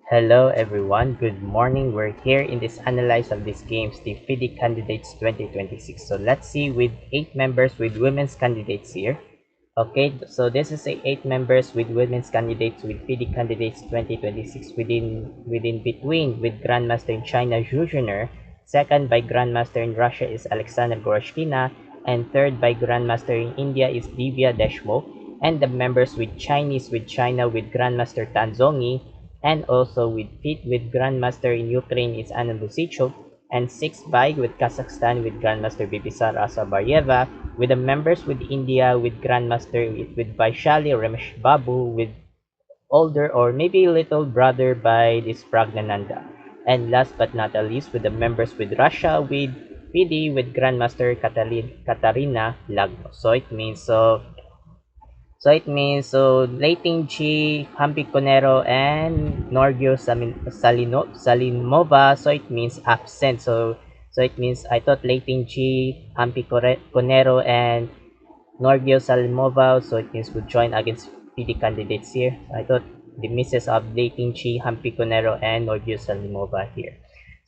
Hello everyone, good morning. We're here in this analyze of these games, the FIDE candidates 2026. So let's see with 8 members with women's candidates here. Okay, so this is a 8 members with women's candidates with FIDE candidates 2026 within between with Grandmaster in China Zhu Juner, second by Grandmaster in Russia is Alexander Goroshkina, and third by Grandmaster in India is Divya Deshmukh, and the members with Chinese with China with Grandmaster Tan Zhongyi, and also with fifth with Grandmaster in Ukraine is Anna Lusichuk, and sixth by with Kazakhstan with Grandmaster Bibisar Asabaryeva, with the members with India with Grandmaster with Vaishali Ramesh Babu, with older or maybe little brother by this Pragnananda. And last but not the least, with the members with Russia with PD with Grandmaster Katarina Lagno. So Leiting Chi, Hampi Conero, and Norgio Salimova. So it means absent. So it means I thought Leiting Chi, Hampi Conero, and Norgio Salimova. So it means would join against PD candidates here. I thought the misses of Leiting Chi, Hampi Conero, and Norgio Salimova here.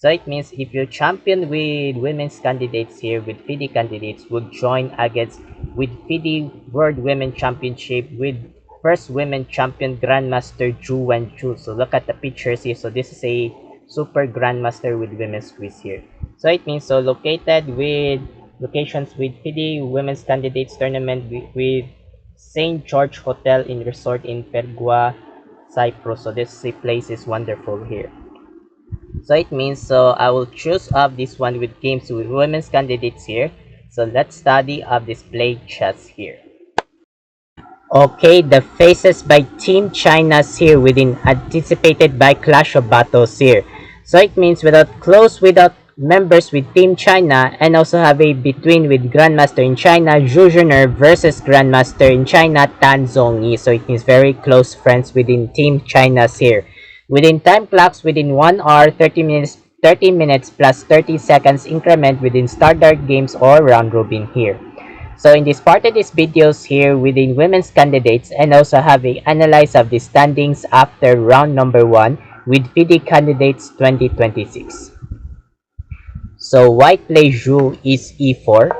So it means if you champion with women's candidates here with FIDE candidates would join against with FIDE World Women Championship with first women champion Grandmaster Zhu Wenchu. So look at the pictures here. So this is a super Grandmaster with women's quiz here. So it means so located with locations with FIDE Women's Candidates Tournament with St. George Hotel in Resort in Pergua, Cyprus. So this place is wonderful here. So it means so I will choose up this one with games with women's candidates here. So let's study up this play chess here. Okay, the faces by Team China's here within anticipated by Clash of Battles here. So it means without members with Team China and also have a between with Grandmaster in China Zhu Juner versus Grandmaster in China Tan Zhongyi. So it means very close friends within Team China's here. Within time clocks within 1 hour 30 minutes plus 30 seconds increment within standard games or round robin here. So in this part of these videos here within women's candidates and also have a analyze of the standings after round number 1 with FIDE candidates 2026. So white plays Zhu is e4,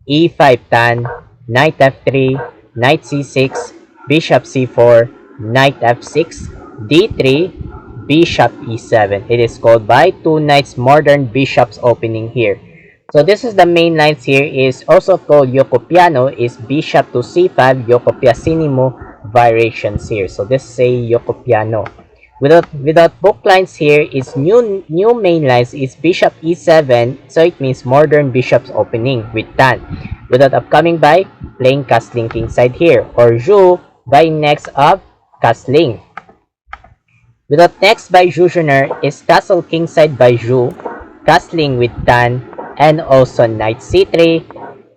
e5 Tan, knight f3, knight c6, bishop c4, knight f6, d3, bishop e7. It is called by two knights modern bishops opening here. So this is the main lines here is also called Yokopiano is bishop to c5 Yokopiasinimo variations here. So this is a Yokopiano. Without book lines here is new main lines is bishop e7, so it means modern bishops opening with Tan. Without upcoming by playing castling kingside here or Zhu by next up castling. Without next by Zhu Juner is castle kingside by Zhu, castling with Tan, and also knight c3,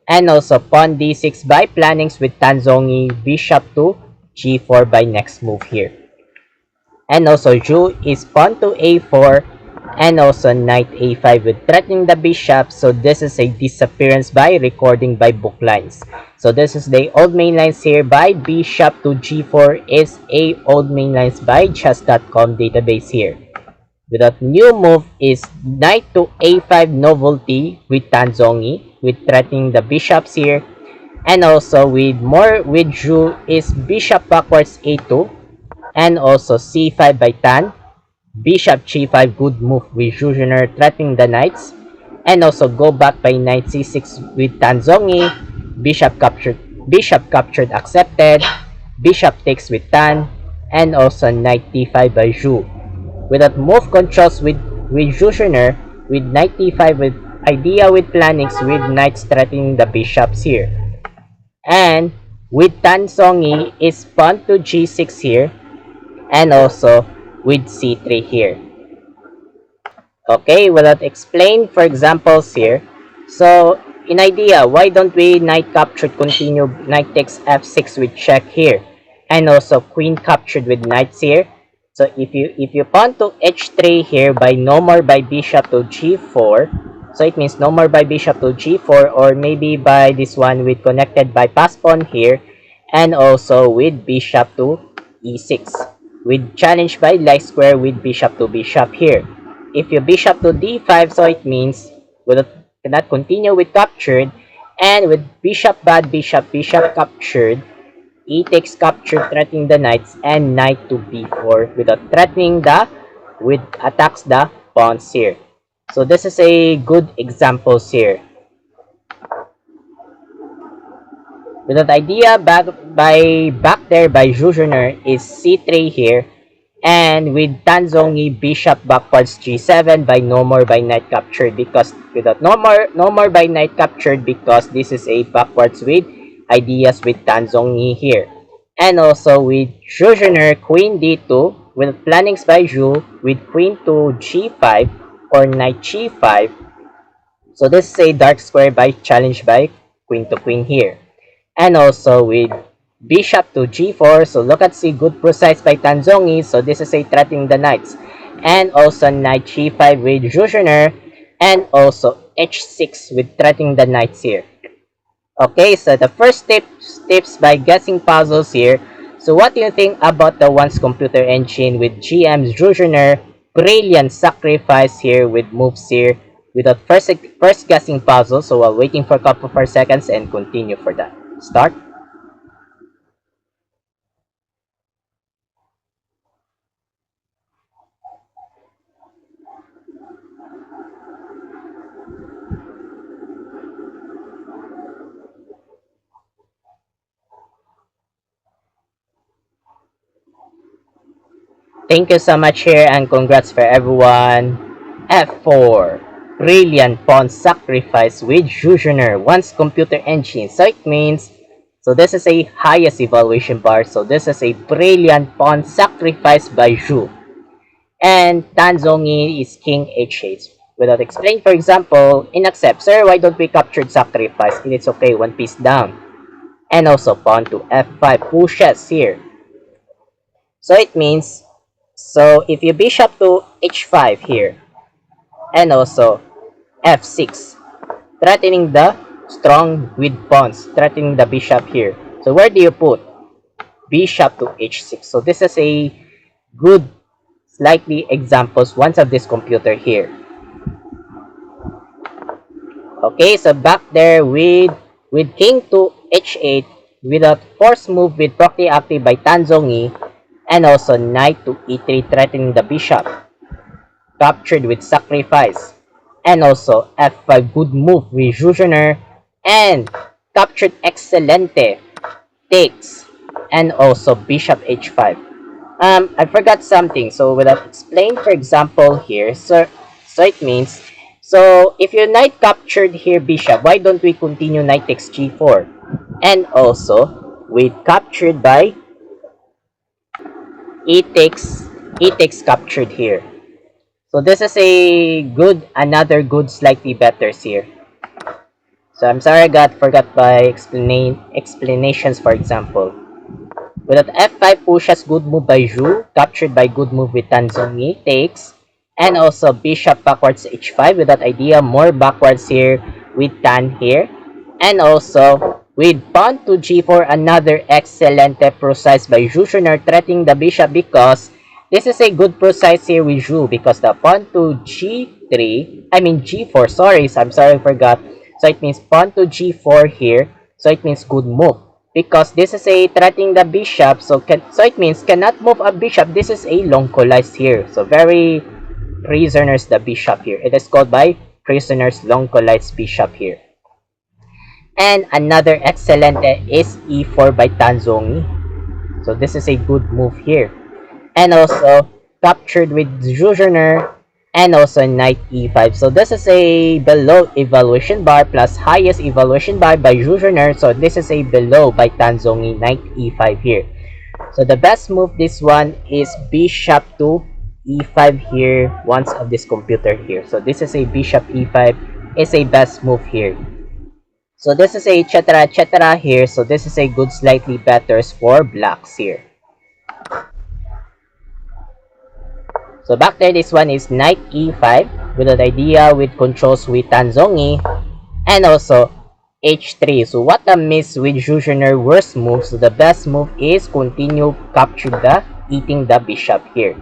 and also pawn d6 by plannings with Tan Zhongyi, bishop to g4 by next move here. And also Zhu is pawn to a4, and also knight a5 with threatening the bishop. So this is a disappearance by recording by book lines. So this is the old main lines here by bishop to g4 is a old main lines by chess.com database here. Without new move is knight to a5 novelty with Tan Zhongyi with threatening the bishops here. And also with Zhu is bishop backwards a2 and also c5 by Tan. Bishop g5 good move with Zhu Juner threatening the knights, and also go back by knight c6 with Tan Zhongyi, bishop captured accepted, bishop takes with Tan, and also knight d5 by Zhu. Without move controls with Zhu Juner with knight d5 with idea with plannings with knights threatening the bishops here. And with Tan Zhongyi is pawn to g6 here, and also with c3 here. Okay, without explain for examples here. So in idea, why don't we knight captured continue knight takes f6 with check here, and also queen captured with knights here. So if you pawn to h3 here by no more by bishop to g4, so it means no more by bishop to g4 or maybe by this one with connected by pass pawn here, and also with bishop to e6. with challenge by light square with bishop to bishop here. If you bishop to d5, so it means we cannot continue with captured, and with bishop bad, bishop, bishop captured, e takes captured threatening the knights, and knight to b4 without threatening the, with attacks the pawns here. So this is a good examples here. With that idea back there by Zhugener is c3 here, and with Tanzongi bishop backwards g7 by no more by knight captured, because without no more by knight captured, because this is a backwards with ideas with Tanzongi here. And also with Zhugener queen d2 with plannings by Zhu with queen to g5 or knight g5. So this is a dark square by challenge by queen to queen here. And also with bishop to g4, so look at see good precise by Tanzongi, so this is a threatening the knights. And also knight g5 with Zhugener, and also h6 with threatening the knights here. Okay, so the first tips by guessing puzzles here. So what do you think about the one's computer engine with GM's Zhugener brilliant sacrifice here with moves here without first guessing puzzle? So while waiting for a couple of seconds and continue for that. Start. Thank you so much here and congrats for everyone. F4. Brilliant pawn sacrifice with Zhugener once computer engine. So it means, so this is a highest evaluation bar. So this is a brilliant pawn sacrifice by Zhu. And Tanzongi is king h8. Without explain, for example, in accept, sir, why don't we captured sacrifice? And it's okay, one piece down. And also pawn to f5 pushes here. So it means, so if you bishop to h5 here, and also f6, threatening the strong with pawns, threatening the bishop here. So where do you put? Bishop to h6. So this is a good slightly examples once of this computer here. Okay, so back there with king to h8 without force move with property active by Tanzongi, and also knight to e3 threatening the bishop, captured with sacrifice, and also f5 good move with Zhugener, and captured excelente takes, and also bishop h5. I forgot something, so without explain, for example here, so it means, so if your knight captured here bishop, why don't we continue knight takes g4, and also with captured by e takes captured here. So this is a good, another good slightly better here. So I'm sorry I forgot by explanations, for example. Without f5 pushes good move by Zhu, captured by good move with Tanzongi, takes, and also bishop backwards h5 with that idea, more backwards here with Tan here, and also with pawn to g4, another excellent precise by Zhugener threatening the bishop, because this is a good precise here with Zhu, because the pawn to g4, sorry, I'm sorry I forgot. So it means pawn to g4 here, so it means good move, because this is a threatening the bishop, so it means cannot move a bishop. This is a localized here, so very prisoners the bishop here. It is called by prisoners localized bishop here. And another excellent is e4 by Tanzongi. So this is a good move here. And also captured with Zhugener, and also knight e5. So this is a below evaluation bar plus highest evaluation bar by Zhugener. So this is a below by Tanzongi, knight e5 here. So the best move this one is bishop to e5 here once of this computer here. So this is a bishop e5 is a best move here. So this is a etc here. So this is a good slightly better for blacks here. So back there, this one is knight e5 with an idea with controls with Tanzongi, and also h3. So what a miss with Zhugener worst move. So the best move is continue capture the eating the bishop here.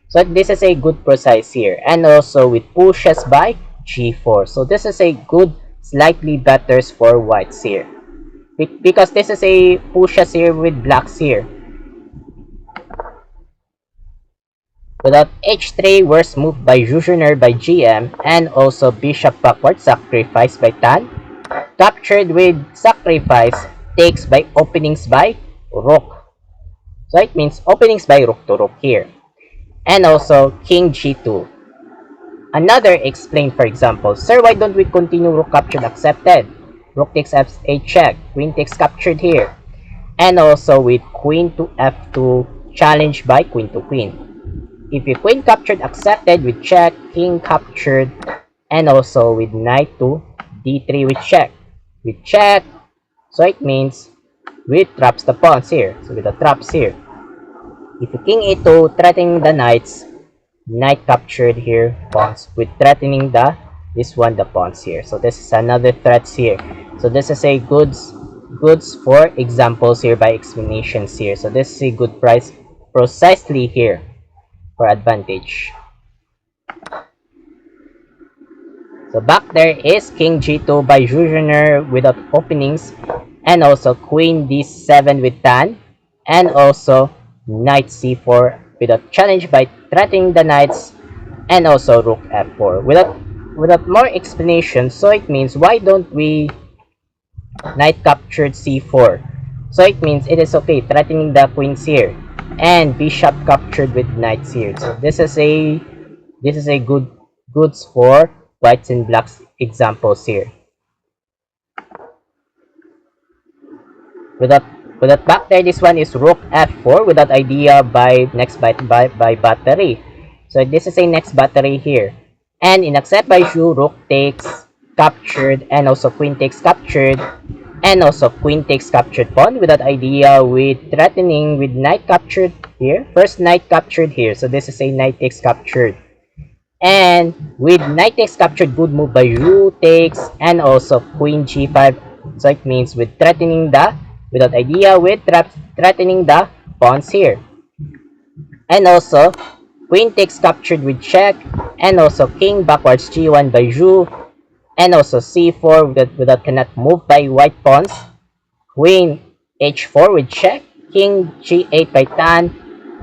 So this is a good precise here, and also with pushes by g4. So this is a good, slightly better for whites here, because this is a pushes here with blacks here. Without h3, worst move by Jujner by GM, and also bishop backward sacrifice by Tan. Captured with sacrifice, takes by openings by rook. So it means openings by rook to rook here. And also king g2. Another explain, for example, sir, why don't we continue rook captured accepted? Rook takes f8 check, queen takes captured here. And also with queen to f2, challenged by queen to queen. If you queen captured accepted with check, king captured, and also with knight to d3 with check. With check, so it means with traps the pawns here. So with the traps here. If you king e2, threatening the knights, knight captured here, pawns, with threatening the the pawns here. So this is another threats here. So this is a goods for examples here by explanations here. So this is a good price precisely here for advantage. So back there is king g2 by Jujner without openings, and also queen d7 with Tan, and also knight c4 without challenge by threatening the knights, and also rook f4 without more explanation. So it means, why don't we knight captured c4? So it means it is okay threatening the queens here, and bishop captured with knights here. So this is a goods for whites and blacks examples here. Without back there, this one is rook f4 without idea by next by battery. So this is a next battery here, and in accept by Zhu, rook takes captured, and also queen takes captured, and also queen takes captured pawn without idea with threatening with knight captured here. First knight captured here, so this is a knight takes captured, and with knight takes captured, good move by Zhu takes, and also queen g5. So it means with threatening the without idea with threatening the pawns here, and also queen takes captured with check, and also king backwards g1 by Zhu, and also c4 without cannot move by white pawns. Queen h4 with check, king g8 by Tan,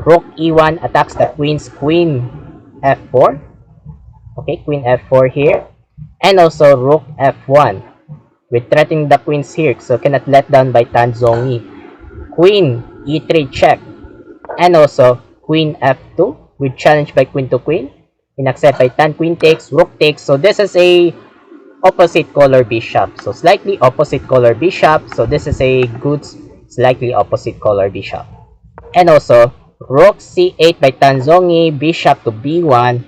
rook e1 attacks the queens, queen f4. Okay, queen f4 here, and also rook f1 with threatening the queens here, so cannot let down by Tan Zhongyi. Queen e3 check, and also queen f2 with challenge by queen to queen, in accept by Tan, queen takes, rook takes. So this is a opposite color bishop, so slightly opposite color bishop. So this is a good slightly opposite color bishop. And also rook c8 by Tan Zhongyi, bishop to b1,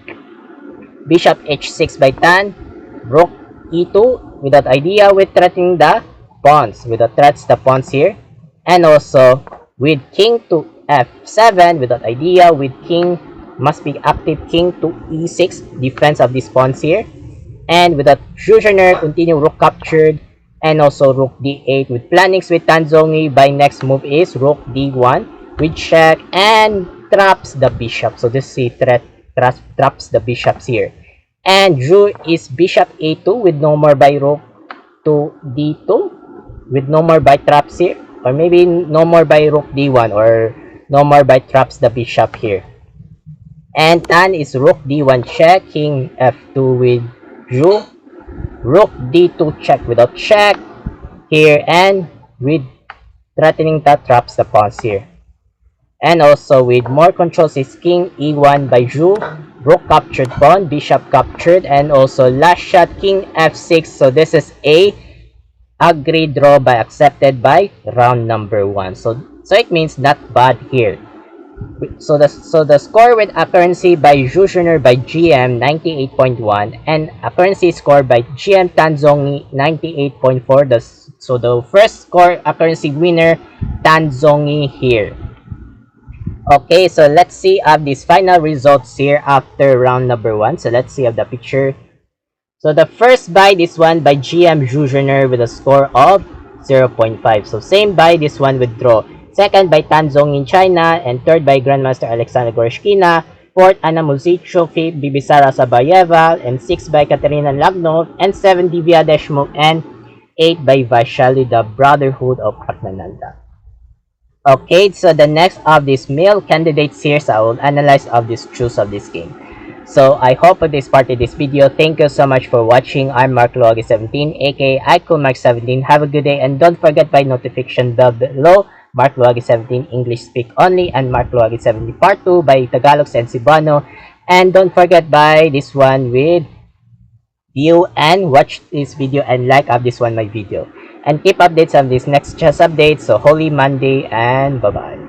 bishop h6 by Tan, rook e2 without idea with threatening the pawns, without threats the pawns here, and also with king to f7 without idea with king must be active, king to e6 defense of these pawns here, and without Jujner continue rook captured, and also rook d8 with plannings with Tan Zhongyi. By next move is rook d1 with check, and traps the bishop. So this is a traps the bishops here. And Zhu is bishop a2 with no more by rook to d2 with no more by traps here, or maybe no more by rook d1, or no more by traps the bishop here. And Tan is rook d1 check, king f2 with Zhu, rook d2 check without check here, and with threatening that traps the pawns here. And also with more controls is king e1 by Zhu, rook captured pawn, bishop captured, and also last shot king f6. So this is a agreed draw by accepted by round number 1. So it means not bad here. So the score with accuracy by Jujner by GM 98.1, and accuracy score by GM Tan Zhongyi 98.4. So the first score accuracy winner, Tan Zhongyi here. Okay, so let's see these final results here after round number 1. So let's see the picture. So the first buy, this one by GM Jujner with a score of 0.5. So same buy, this one with draw Second by Tan Zong in China, and third by Grandmaster Alexander Gorshkina. Fourth, Anna Muzichuk, fifth, Bibisara Sabayeva, and sixth by Katerina Lagnov, and seven, Divya Deshmukh, and eight by Vaishali, the Brotherhood of Atmananda. Okay, so the next of these male candidates here, so I will analyze of this choose of this game. So I hope for this part of this video. Thank you so much for watching. I'm Mark Luagi17, aka ICoolMark17. Have a good day, and don't forget by notification bell below. Mark Luagi17 English Speak Only, and Mark Luagi17 Part 2 by Tagalog Sensibano. And don't forget by this one with view and watch this video and like up this one my video. And keep updates on this next chess update. So Holy Monday, and bye bye.